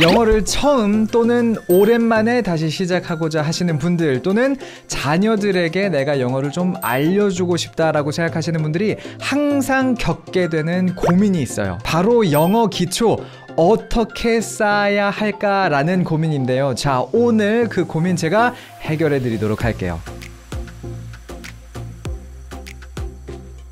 영어를 처음 또는 오랜만에 다시 시작하고자 하시는 분들, 또는 자녀들에게 내가 영어를 좀 알려주고 싶다라고 생각하시는 분들이 항상 겪게 되는 고민이 있어요. 바로 영어 기초 어떻게 쌓아야 할까라는 고민인데요. 자, 오늘 그 고민 제가 해결해 드리도록 할게요.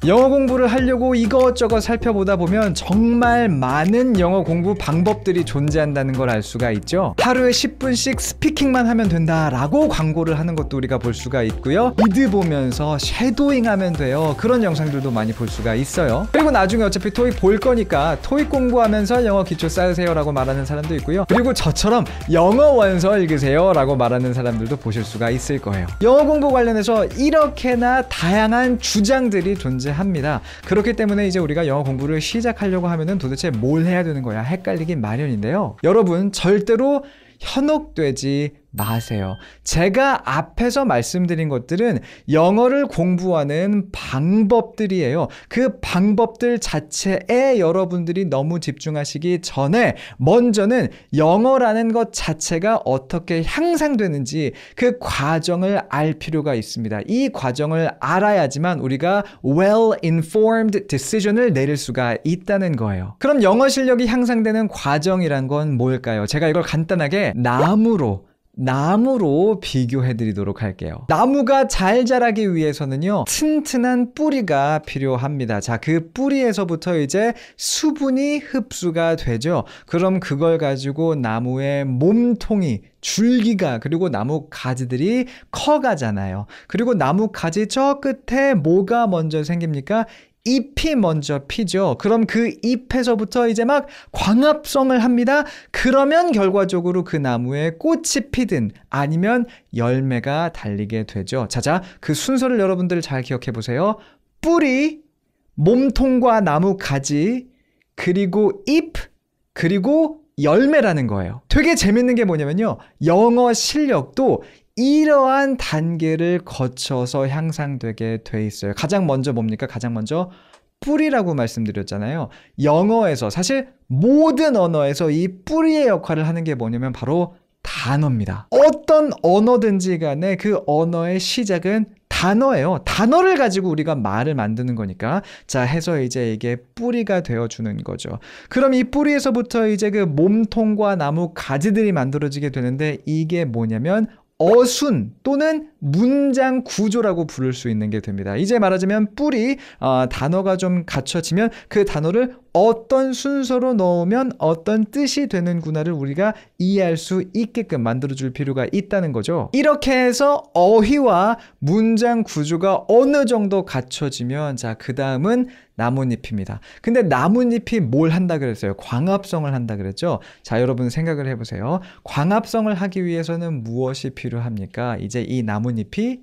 영어 공부를 하려고 이것저것 살펴보다 보면 정말 많은 영어 공부 방법들이 존재한다는 걸 알 수가 있죠. 하루에 10분씩 스피킹만 하면 된다라고 광고를 하는 것도 우리가 볼 수가 있고요. 미드 보면서 섀도잉 하면 돼요. 그런 영상들도 많이 볼 수가 있어요. 그리고 나중에 어차피 토익 볼 거니까 토익 공부하면서 영어 기초 쌓으세요 라고 말하는 사람도 있고요. 그리고 저처럼 영어 원서 읽으세요 라고 말하는 사람들도 보실 수가 있을 거예요. 영어 공부 관련해서 이렇게나 다양한 주장들이 합니다. 그렇기 때문에 이제 우리가 영어 공부를 시작하려고 하면은 도대체 뭘 해야 되는 거야 헷갈리긴 마련인데요. 여러분 절대로 현혹되지 마세요. 제가 앞에서 말씀드린 것들은 영어를 공부하는 방법들이에요. 그 방법들 자체에 여러분들이 너무 집중하시기 전에 먼저는 영어라는 것 자체가 어떻게 향상되는지 그 과정을 알 필요가 있습니다. 이 과정을 알아야지만 우리가 well-informed decision을 내릴 수가 있다는 거예요. 그럼 영어 실력이 향상되는 과정이란 건 뭘까요? 제가 이걸 간단하게 나무로 비교해 드리도록 할게요. 나무가 잘 자라기 위해서는요, 튼튼한 뿌리가 필요합니다. 자, 그 뿌리에서부터 이제 수분이 흡수가 되죠. 그럼 그걸 가지고 나무의 몸통이, 줄기가, 그리고 나무 가지들이 커가잖아요. 그리고 나무 가지 저 끝에 뭐가 먼저 생깁니까? 잎이 먼저 피죠. 그럼 그 잎에서부터 이제 막 광합성을 합니다. 그러면 결과적으로 그 나무에 꽃이 피든 아니면 열매가 달리게 되죠. 자자, 그 순서를 여러분들 잘 기억해 보세요. 뿌리, 몸통과 나무 가지, 그리고 잎, 그리고 열매라는 거예요. 되게 재밌는 게 뭐냐면요, 영어 실력도 이러한 단계를 거쳐서 향상되게 돼 있어요. 가장 먼저 뭡니까? 가장 먼저 뿌리라고 말씀드렸잖아요. 영어에서, 사실 모든 언어에서 이 뿌리의 역할을 하는 게 뭐냐면 바로 단어입니다. 어떤 언어든지 간에 그 언어의 시작은 단어예요. 단어를 가지고 우리가 말을 만드는 거니까. 자, 해서 이제 이게 뿌리가 되어주는 거죠. 그럼 이 뿌리에서부터 이제 그 몸통과 나무 가지들이 만들어지게 되는데, 이게 뭐냐면 어순 또는 문장 구조라고 부를 수 있는 게 됩니다. 이제 말하자면 뿌리, 단어가 좀 갖춰지면 그 단어를 어떤 순서로 넣으면 어떤 뜻이 되는구나를 우리가 이해할 수 있게끔 만들어줄 필요가 있다는 거죠. 이렇게 해서 어휘와 문장 구조가 어느 정도 갖춰지면, 자, 그 다음은 나뭇잎입니다. 근데 나뭇잎이 뭘 한다 그랬어요? 광합성을 한다 그랬죠? 자, 여러분 생각을 해보세요. 광합성을 하기 위해서는 무엇이 필요합니까? 이제 이 나뭇잎이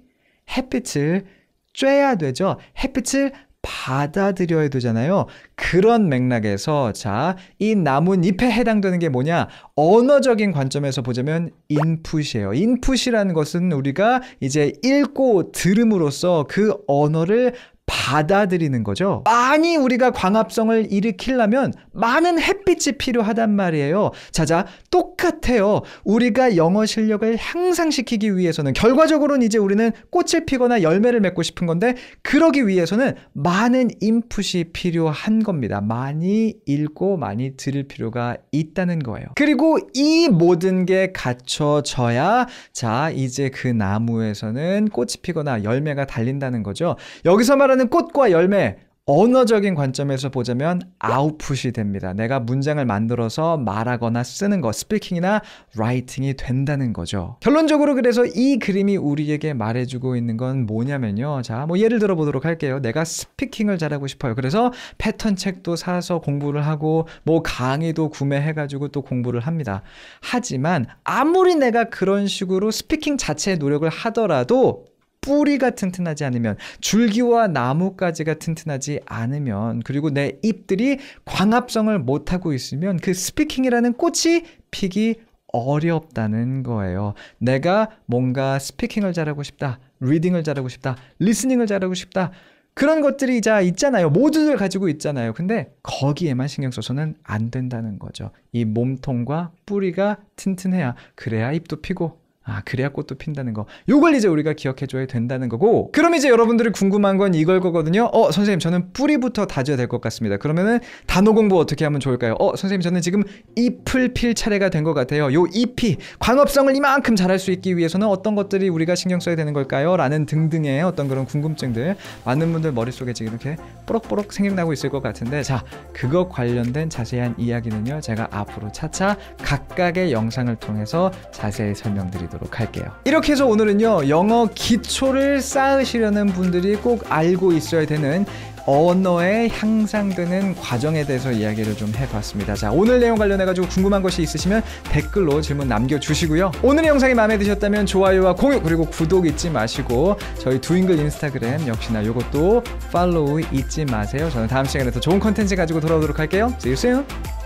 햇빛을 쬐야 되죠? 햇빛을 받아들여야 되잖아요. 그런 맥락에서, 자, 이 나뭇잎에 해당되는 게 뭐냐? 언어적인 관점에서 보자면 인풋이에요. 인풋이라는 것은 우리가 이제 읽고 들음으로써 그 언어를 받아들이는 거죠. 많이 우리가 광합성을 일으키려면 많은 햇빛이 필요하단 말이에요. 자자, 똑같아요. 우리가 영어 실력을 향상시키기 위해서는, 결과적으로는 이제 우리는 꽃을 피거나 열매를 맺고 싶은 건데, 그러기 위해서는 많은 인풋이 필요한 겁니다. 많이 읽고 많이 들을 필요가 있다는 거예요. 그리고 이 모든 게 갖춰져야, 자, 이제 그 나무에서는 꽃이 피거나 열매가 달린다는 거죠. 여기서 말하는 꽃과 열매, 언어적인 관점에서 보자면 아웃풋이 됩니다. 내가 문장을 만들어서 말하거나 쓰는 거, 스피킹이나 라이팅이 된다는 거죠. 결론적으로 그래서 이 그림이 우리에게 말해주고 있는 건 뭐냐면요. 자, 뭐 예를 들어 보도록 할게요. 내가 스피킹을 잘하고 싶어요. 그래서 패턴 책도 사서 공부를 하고, 뭐 강의도 구매해가지고 또 공부를 합니다. 하지만 아무리 내가 그런 식으로 스피킹 자체의 노력을 하더라도 뿌리가 튼튼하지 않으면, 줄기와 나뭇가지가 튼튼하지 않으면, 그리고 내 잎들이 광합성을 못하고 있으면 그 스피킹이라는 꽃이 피기 어렵다는 거예요. 내가 뭔가 스피킹을 잘하고 싶다, 리딩을 잘하고 싶다, 리스닝을 잘하고 싶다, 그런 것들이 있잖아요. 모두들 가지고 있잖아요. 근데 거기에만 신경 써서는 안 된다는 거죠. 이 몸통과 뿌리가 튼튼해야, 그래야 잎도 피고, 그래야 꽃도 핀다는 거. 요걸 이제 우리가 기억해줘야 된다는 거고. 그럼 이제 여러분들이 궁금한 건 이걸 거거든요. 선생님, 저는 뿌리부터 다져야 될 것 같습니다. 그러면은 단어 공부 어떻게 하면 좋을까요? 선생님, 저는 지금 잎을 필 차례가 된 것 같아요. 요 잎이 광합성을 이만큼 잘할 수 있기 위해서는 어떤 것들이 우리가 신경 써야 되는 걸까요? 라는 등등의 어떤 그런 궁금증들, 많은 분들 머릿속에 지금 이렇게 뽀록뽀록 생각나고 있을 것 같은데, 자, 그거 관련된 자세한 이야기는요, 제가 앞으로 차차 각각의 영상을 통해서 자세히 설명드리도록 할게요. 이렇게 해서 오늘은요, 영어 기초를 쌓으시려는 분들이 꼭 알고 있어야 되는 언어의 향상되는 과정에 대해서 이야기를 좀 해봤습니다. 자, 오늘 내용 관련해가지고 궁금한 것이 있으시면 댓글로 질문 남겨주시고요. 오늘 영상이 마음에 드셨다면 좋아요와 공유, 그리고 구독 잊지 마시고, 저희 두잉글 인스타그램 역시나 요것도 팔로우 잊지 마세요. 저는 다음 시간에 더 좋은 컨텐츠 가지고 돌아오도록 할게요. See you soon!